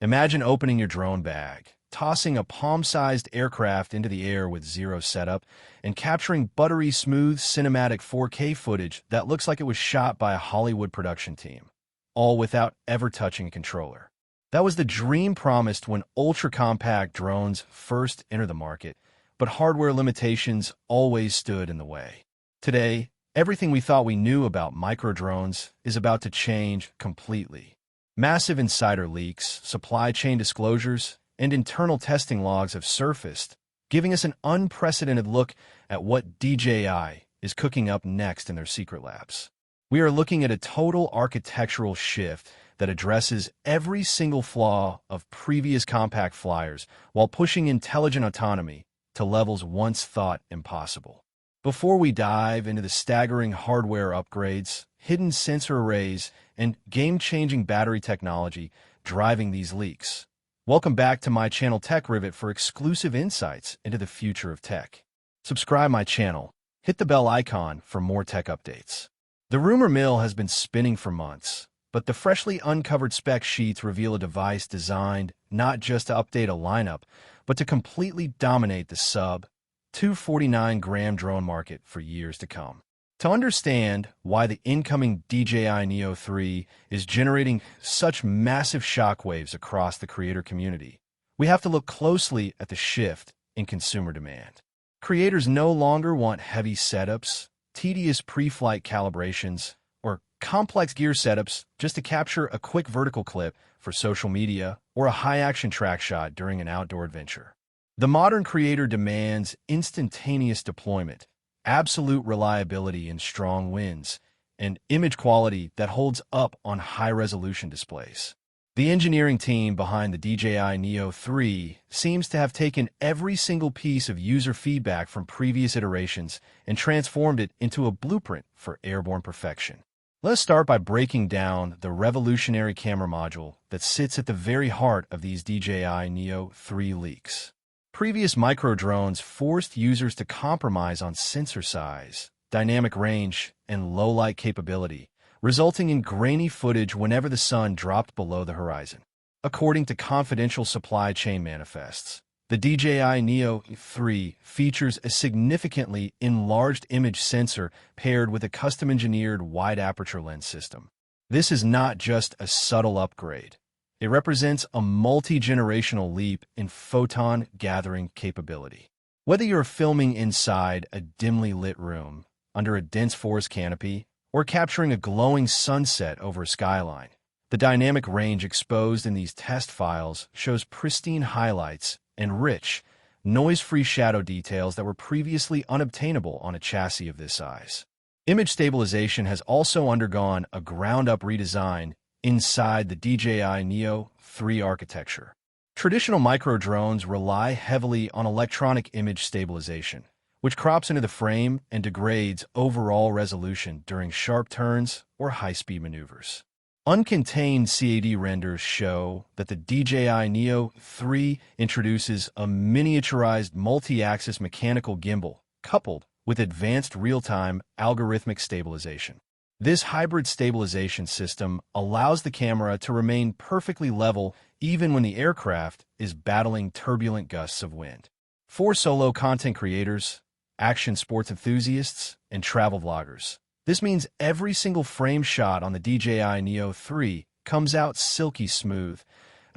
Imagine opening your drone bag, tossing a palm-sized aircraft into the air with zero setup, and capturing buttery smooth cinematic 4K footage that looks like it was shot by a Hollywood production team, all without ever touching a controller. That was the dream promised when ultra-compact drones first entered the market, but hardware limitations always stood in the way. Today, everything we thought we knew about micro-drones is about to change completely. Massive insider leaks, supply chain disclosures, and internal testing logs have surfaced, giving us an unprecedented look at what DJI is cooking up next in their secret labs. We are looking at a total architectural shift that addresses every single flaw of previous compact flyers while pushing intelligent autonomy to levels once thought impossible. Before we dive into the staggering hardware upgrades, hidden sensor arrays, and game-changing battery technology driving these leaks, welcome back to my channel Tech Rivet for exclusive insights into the future of tech. Subscribe my channel, hit the bell icon for more tech updates. The rumor mill has been spinning for months, but the freshly uncovered spec sheets reveal a device designed not just to update a lineup, but to completely dominate the sub-249-gram drone market for years to come. To understand why the incoming DJI Neo 3 is generating such massive shockwaves across the creator community, we have to look closely at the shift in consumer demand. Creators no longer want heavy setups, tedious pre-flight calibrations, or complex gear setups just to capture a quick vertical clip for social media or a high-action track shot during an outdoor adventure. The modern creator demands instantaneous deployment, absolute reliability in strong winds, and image quality that holds up on high-resolution displays. The engineering team behind the DJI Neo 3 seems to have taken every single piece of user feedback from previous iterations and transformed it into a blueprint for airborne perfection. Let's start by breaking down the revolutionary camera module that sits at the very heart of these DJI Neo 3 leaks. Previous micro-drones forced users to compromise on sensor size, dynamic range, and low-light capability, resulting in grainy footage whenever the sun dropped below the horizon. According to confidential supply chain manifests, the DJI Neo 3 features a significantly enlarged image sensor paired with a custom-engineered wide-aperture lens system. This is not just a subtle upgrade. It represents a multi-generational leap in photon-gathering capability. Whether you're filming inside a dimly lit room, under a dense forest canopy, or capturing a glowing sunset over a skyline, the dynamic range exposed in these test files shows pristine highlights and rich, noise-free shadow details that were previously unobtainable on a chassis of this size. Image stabilization has also undergone a ground-up redesign inside the DJI Neo 3 architecture. Traditional micro-drones rely heavily on electronic image stabilization, which crops into the frame and degrades overall resolution during sharp turns or high-speed maneuvers. Uncontained CAD renders show that the DJI Neo 3 introduces a miniaturized multi-axis mechanical gimbal coupled with advanced real-time algorithmic stabilization. This hybrid stabilization system allows the camera to remain perfectly level even when the aircraft is battling turbulent gusts of wind. For solo content creators, action sports enthusiasts, and travel vloggers, this means every single frame shot on the DJI Neo 3 comes out silky smooth,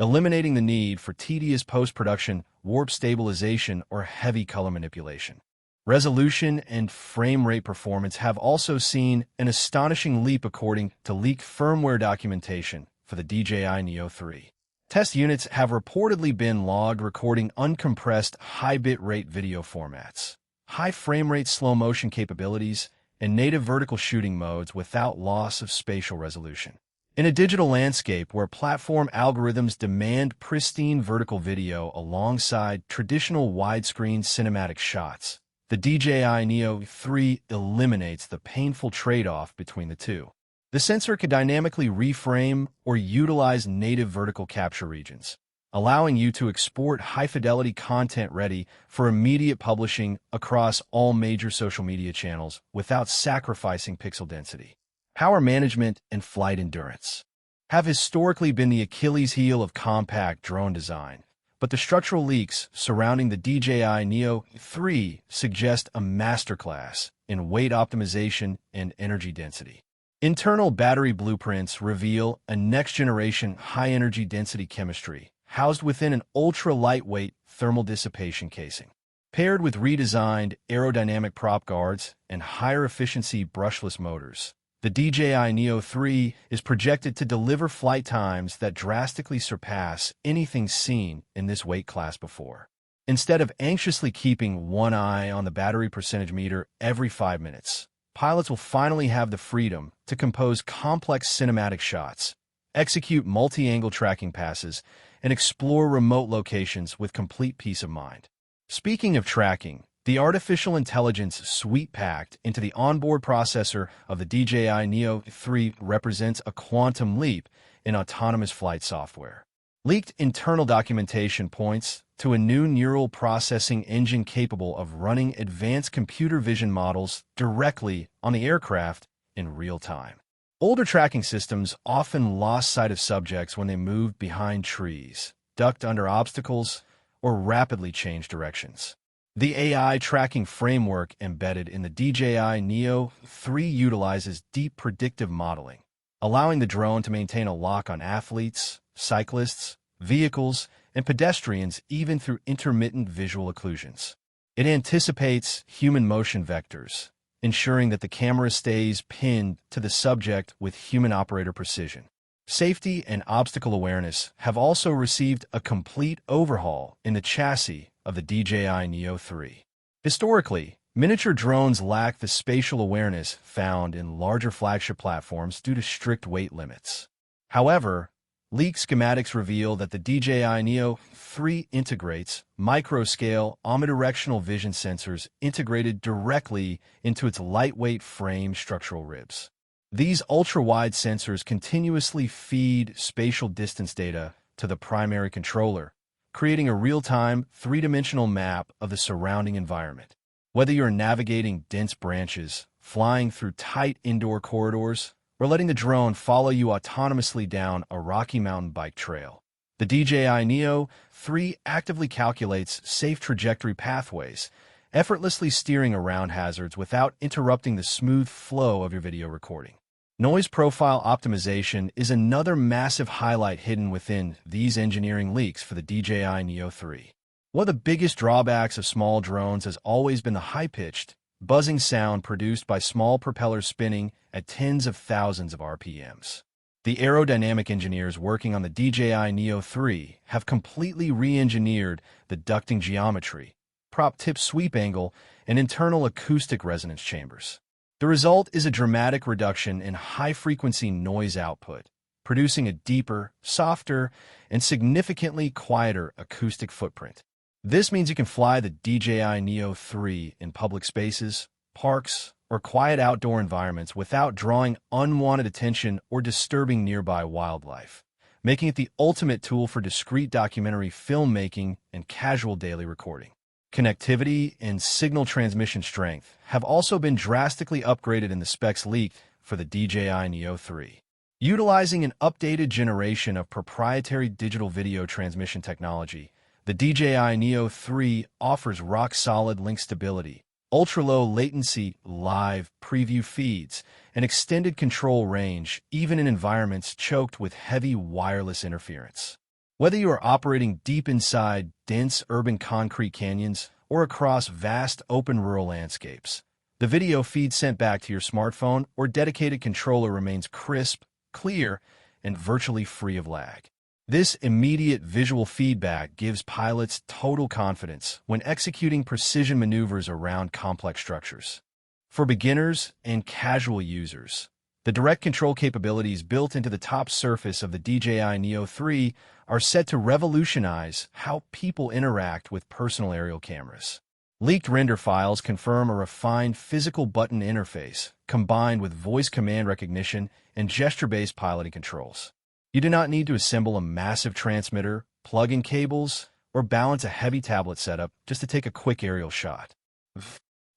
eliminating the need for tedious post-production, warp stabilization, or heavy color manipulation. Resolution and frame rate performance have also seen an astonishing leap according to leaked firmware documentation for the DJI Neo 3. Test units have reportedly been logged recording uncompressed high bitrate video formats, high frame rate slow motion capabilities, and native vertical shooting modes without loss of spatial resolution. In a digital landscape where platform algorithms demand pristine vertical video alongside traditional widescreen cinematic shots, the DJI Neo 3 eliminates the painful trade-off between the two. The sensor can dynamically reframe or utilize native vertical capture regions, allowing you to export high-fidelity content ready for immediate publishing across all major social media channels without sacrificing pixel density. Power management and flight endurance. have historically been the Achilles heel of compact drone design, but the structural leaks surrounding the DJI Neo 3 suggest a masterclass in weight optimization and energy density. Internal battery blueprints reveal a next-generation high-energy density chemistry housed within an ultra-lightweight thermal dissipation casing. Paired with redesigned aerodynamic prop guards and higher-efficiency brushless motors, the DJI Neo 3 is projected to deliver flight times that drastically surpass anything seen in this weight class before. Instead of anxiously keeping one eye on the battery percentage meter every 5 minutes, pilots will finally have the freedom to compose complex cinematic shots, execute multi-angle tracking passes, and explore remote locations with complete peace of mind. Speaking of tracking, the artificial intelligence suite-packed into the onboard processor of the DJI Neo 3 represents a quantum leap in autonomous flight software. Leaked internal documentation points to a new neural processing engine capable of running advanced computer vision models directly on the aircraft in real time. Older tracking systems often lost sight of subjects when they moved behind trees, ducked under obstacles, or rapidly changed directions. The AI tracking framework embedded in the DJI Neo 3 utilizes deep predictive modeling, allowing the drone to maintain a lock on athletes, cyclists, vehicles, and pedestrians even through intermittent visual occlusions. It anticipates human motion vectors, ensuring that the camera stays pinned to the subject with human operator precision. Safety and obstacle awareness have also received a complete overhaul in the chassis of the DJI Neo 3. Historically, miniature drones lack the spatial awareness found in larger flagship platforms due to strict weight limits. However, leaked schematics reveal that the DJI Neo 3 integrates micro-scale omnidirectional vision sensors integrated directly into its lightweight frame structural ribs. These ultra-wide sensors continuously feed spatial distance data to the primary controller, creating a real-time, three-dimensional map of the surrounding environment. Whether you're navigating dense branches, flying through tight indoor corridors, or letting the drone follow you autonomously down a rocky mountain bike trail, the DJI Neo 3 actively calculates safe trajectory pathways, effortlessly steering around hazards without interrupting the smooth flow of your video recording. Noise profile optimization is another massive highlight hidden within these engineering leaks for the DJI Neo 3. One of the biggest drawbacks of small drones has always been the high-pitched, buzzing sound produced by small propellers spinning at tens of thousands of RPMs. The aerodynamic engineers working on the DJI Neo 3 have completely re-engineered the ducting geometry, prop tip sweep angle, and internal acoustic resonance chambers. The result is a dramatic reduction in high-frequency noise output, producing a deeper, softer, and significantly quieter acoustic footprint. This means you can fly the DJI Neo 3 in public spaces, parks, or quiet outdoor environments without drawing unwanted attention or disturbing nearby wildlife, making it the ultimate tool for discreet documentary filmmaking and casual daily recording. Connectivity and signal transmission strength have also been drastically upgraded in the specs leaked for the DJI Neo 3. Utilizing an updated generation of proprietary digital video transmission technology, the DJI Neo 3 offers rock-solid link stability, ultra-low latency live preview feeds, and extended control range even in environments choked with heavy wireless interference. Whether you are operating deep inside dense urban concrete canyons or across vast open rural landscapes, the video feed sent back to your smartphone or dedicated controller remains crisp, clear, and virtually free of lag. This immediate visual feedback gives pilots total confidence when executing precision maneuvers around complex structures. For beginners and casual users, the direct control capabilities built into the top surface of the DJI Neo 3 are set to revolutionize how people interact with personal aerial cameras. Leaked render files confirm a refined physical button interface combined with voice command recognition and gesture-based piloting controls. You do not need to assemble a massive transmitter, plug in cables, or balance a heavy tablet setup just to take a quick aerial shot.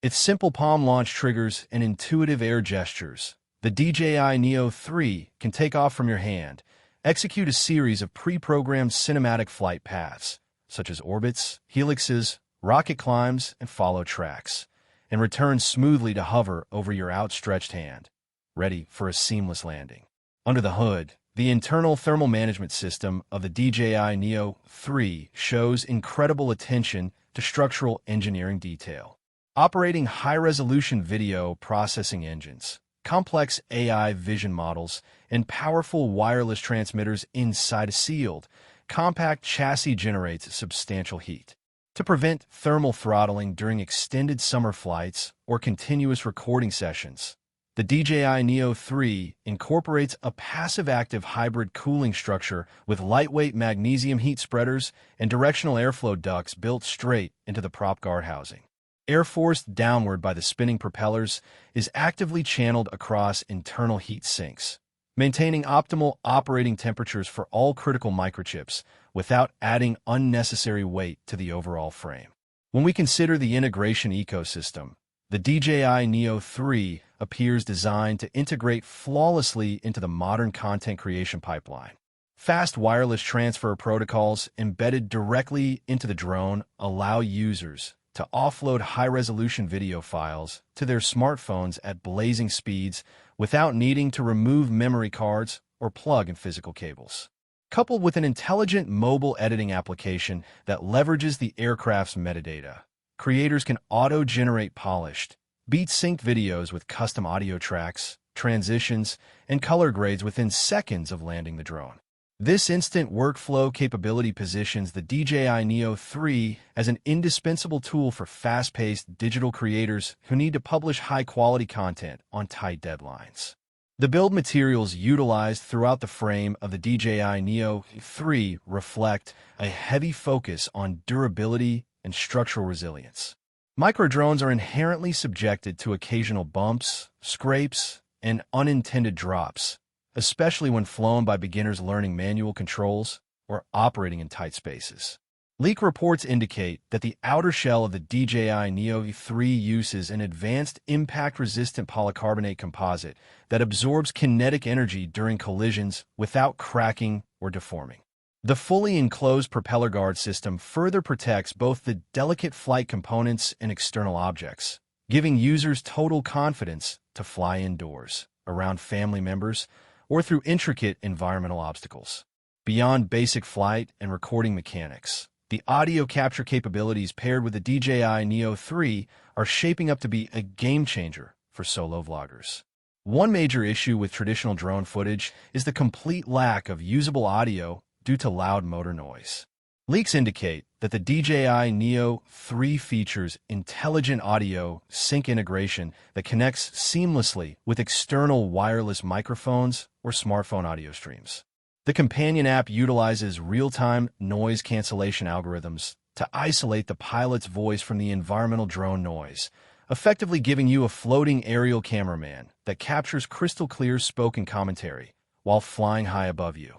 Its simple palm launch triggers and intuitive air gestures, the DJI Neo 3 can take off from your hand, Execute a series of pre-programmed cinematic flight paths, such as orbits, helixes, rocket climbs, and follow tracks, and return smoothly to hover over your outstretched hand, ready for a seamless landing. Under the hood, the internal thermal management system of the DJI Neo 3 shows incredible attention to structural engineering detail. Operating high-resolution video processing engines, complex AI vision models, and powerful wireless transmitters inside a sealed, compact chassis generates substantial heat. To prevent thermal throttling during extended summer flights or continuous recording sessions, the DJI Neo 3 incorporates a passive-active hybrid cooling structure with lightweight magnesium heat spreaders and directional airflow ducts built straight into the prop guard housing. Air forced downward by the spinning propellers is actively channeled across internal heat sinks, maintaining optimal operating temperatures for all critical microchips without adding unnecessary weight to the overall frame. When we consider the integration ecosystem, the DJI Neo 3 appears designed to integrate flawlessly into the modern content creation pipeline. Fast wireless transfer protocols embedded directly into the drone allow users to offload high-resolution video files to their smartphones at blazing speeds without needing to remove memory cards or plug in physical cables. Coupled with an intelligent mobile editing application that leverages the aircraft's metadata, creators can auto-generate polished, beat-synced videos with custom audio tracks, transitions, and color grades within seconds of landing the drone. This instant workflow capability positions the DJI Neo 3 as an indispensable tool for fast-paced digital creators who need to publish high-quality content on tight deadlines. The build materials utilized throughout the frame of the DJI Neo 3 reflect a heavy focus on durability and structural resilience. Microdrones are inherently subjected to occasional bumps, scrapes, and unintended drops, especially when flown by beginners learning manual controls or operating in tight spaces. Leak reports indicate that the outer shell of the DJI Neo 3 uses an advanced impact-resistant polycarbonate composite that absorbs kinetic energy during collisions without cracking or deforming. The fully enclosed propeller guard system further protects both the delicate flight components and external objects, giving users total confidence to fly indoors, around family members, or through intricate environmental obstacles. Beyond basic flight and recording mechanics, the audio capture capabilities paired with the DJI Neo 3 are shaping up to be a game-changer for solo vloggers. One major issue with traditional drone footage is the complete lack of usable audio due to loud motor noise. Leaks indicate that the DJI Neo 3 features intelligent audio sync integration that connects seamlessly with external wireless microphones or smartphone audio streams. The companion app utilizes real-time noise cancellation algorithms to isolate the pilot's voice from the environmental drone noise, effectively giving you a floating aerial cameraman that captures crystal-clear spoken commentary while flying high above you.